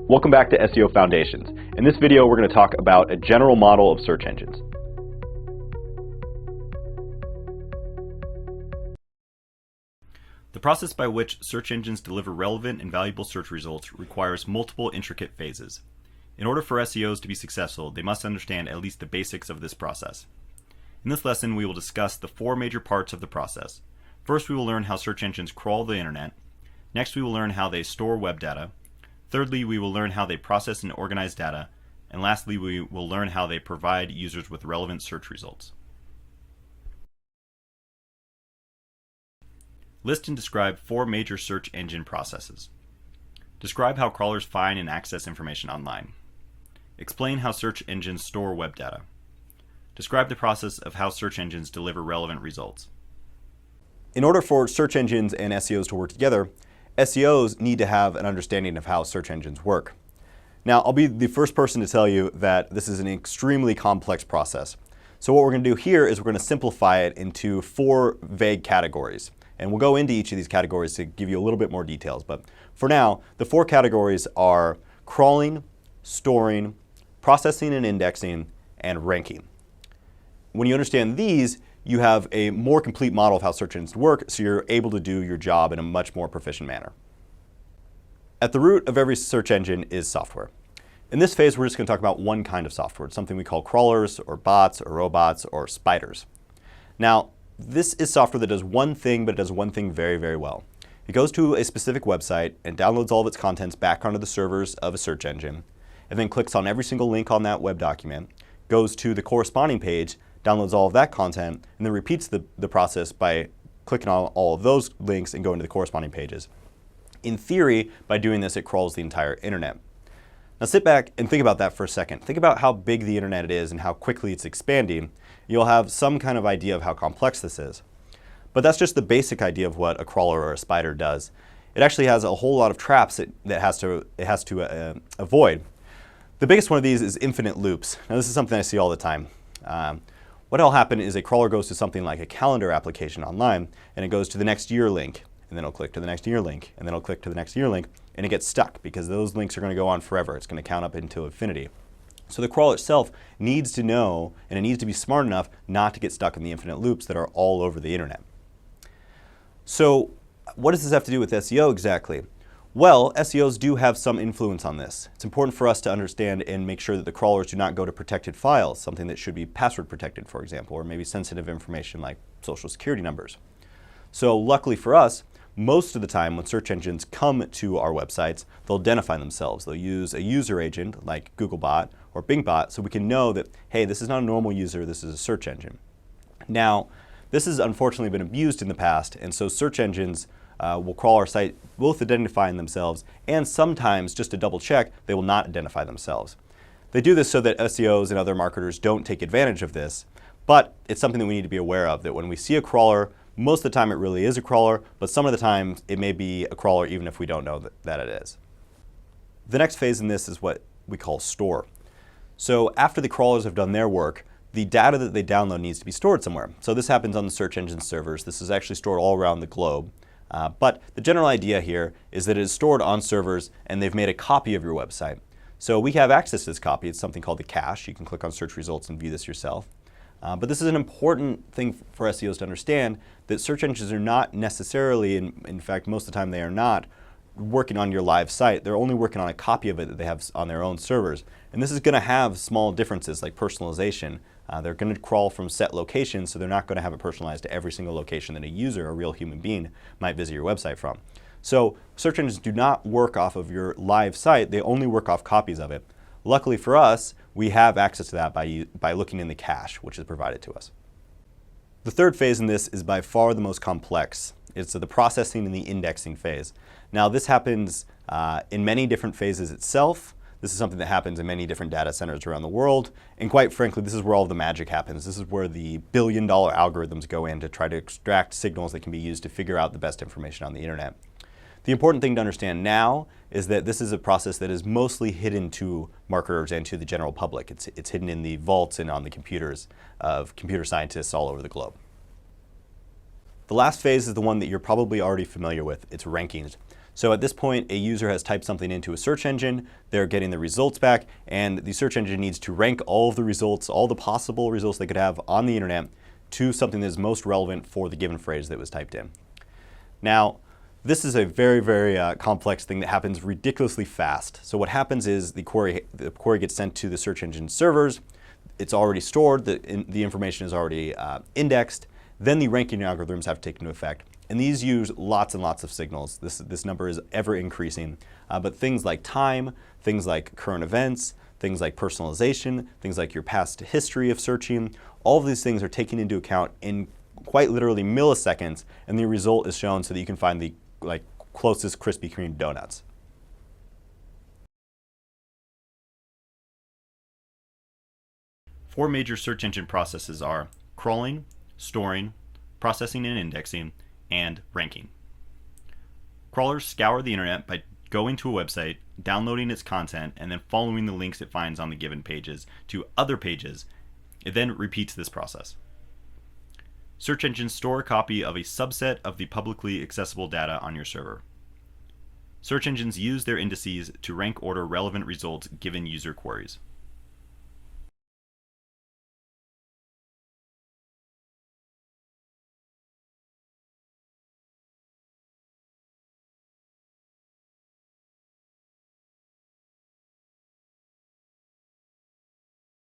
Welcome back to SEO Foundations. In this video, we're going to talk about a general model of search engines. The process by which search engines deliver relevant and valuable search results requires multiple intricate phases. In order for SEOs to be successful, they must understand at least the basics of this process. In this lesson, we will discuss the four major parts of the process. First, we will learn how search engines crawl the internet. Next, we will learn how they store web data. Thirdly, we will learn how they process and organize data. And lastly, we will learn how they provide users with relevant search results. List and describe four major search engine processes. Describe how crawlers find and access information online. Explain how search engines store web data. Describe the process of how search engines deliver relevant results. In order for search engines and SEOs to work together, SEOs need to have an understanding of how search engines work. Now, I'll be the first person to tell you that this is an extremely complex process. So what we're going to do here is we're going to simplify it into four vague categories. And we'll go into each of these categories to give you a little bit more details. But for now, the four categories are crawling, storing, processing and indexing, and ranking. When you understand these, you have a more complete model of how search engines work, so you're able to do your job in a much more proficient manner. At the root of every search engine is software. In this phase, we're just going to talk about one kind of software. It's something we call crawlers, or bots, or robots, or spiders. Now, this is software that does one thing, but it does one thing very, very well. It goes to a specific website and downloads all of its contents back onto the servers of a search engine, and then clicks on every single link on that web document, goes to the corresponding page, downloads all of that content, and then repeats the process by clicking on all of those links and going to the corresponding pages. In theory, by doing this, it crawls the entire internet. Now sit back and think about that for a second. Think about how big the internet is and how quickly it's expanding. You'll have some kind of idea of how complex this is. But that's just the basic idea of what a crawler or a spider does. It actually has a whole lot of traps it has to avoid. The biggest one of these is infinite loops. Now this is something I see all the time. What will happen is a crawler goes to something like a calendar application online, and it goes to the next year link, and then it'll click to the next year link, and then it'll click to the next year link, and it gets stuck because those links are going to go on forever. It's going to count up into infinity. So the crawler itself needs to know, and it needs to be smart enough not to get stuck in the infinite loops that are all over the internet. So what does this have to do with SEO exactly? Well, SEOs do have some influence on this. It's important for us to understand and make sure that the crawlers do not go to protected files, something that should be password protected, for example, or maybe sensitive information like social security numbers. So luckily for us, most of the time when search engines come to our websites, they'll identify themselves. They'll use a user agent like Googlebot or Bingbot so we can know that, hey, this is not a normal user, this is a search engine. Now, this has unfortunately been abused in the past, and so search engines will crawl our site both identifying themselves and sometimes, just to double check, they will not identify themselves. They do this so that SEOs and other marketers don't take advantage of this, but it's something that we need to be aware of, that when we see a crawler, most of the time it really is a crawler, but some of the time it may be a crawler even if we don't know that it is. The next phase in this is what we call store. So after the crawlers have done their work, the data that they download needs to be stored somewhere. So this happens on the search engine servers. This is actually stored all around the globe. But the general idea here is that it is stored on servers and they've made a copy of your website. So we have access to this copy. It's something called the cache. You can click on search results and view this yourself. But this is an important thing for SEOs to understand, that search engines are not necessarily, in fact most of the time they are not, working on your live site. They're only working on a copy of it that they have on their own servers. And this is going to have small differences like personalization. They're going to crawl from set locations, so they're not going to have it personalized to every single location that a user, a real human being, might visit your website from. So search engines do not work off of your live site, they only work off copies of it. Luckily for us, we have access to that by looking in the cache, which is provided to us. The third phase in this is by far the most complex. It's the processing and the indexing phase. Now this happens in many different phases itself. This is something that happens in many different data centers around the world. And quite frankly, this is where all the magic happens. This is where the billion-dollar algorithms go in to try to extract signals that can be used to figure out the best information on the internet. The important thing to understand now is that this is a process that is mostly hidden to marketers and to the general public. It's hidden in the vaults and on the computers of computer scientists all over the globe. The last phase is the one that you're probably already familiar with. It's rankings. So at this point, a user has typed something into a search engine, they're getting the results back, and the search engine needs to rank all of the results, all the possible results they could have on the internet to something that is most relevant for the given phrase that was typed in. Now, this is a very, very complex thing that happens ridiculously fast. So what happens is the query gets sent to the search engine servers, it's already stored, the information is already indexed, then the ranking algorithms have taken into effect. And these use lots and lots of signals. This number is ever increasing. But things like time, things like current events, things like personalization, things like your past history of searching, all of these things are taken into account in quite literally milliseconds, and the result is shown so that you can find the closest Krispy Kreme donuts. Four major search engine processes are crawling, storing, processing and indexing, and ranking. Crawlers scour the internet by going to a website, downloading its content, and then following the links it finds on the given pages to other pages. It then repeats this process. Search engines store a copy of a subset of the publicly accessible data on your server. Search engines use their indices to rank order relevant results given user queries.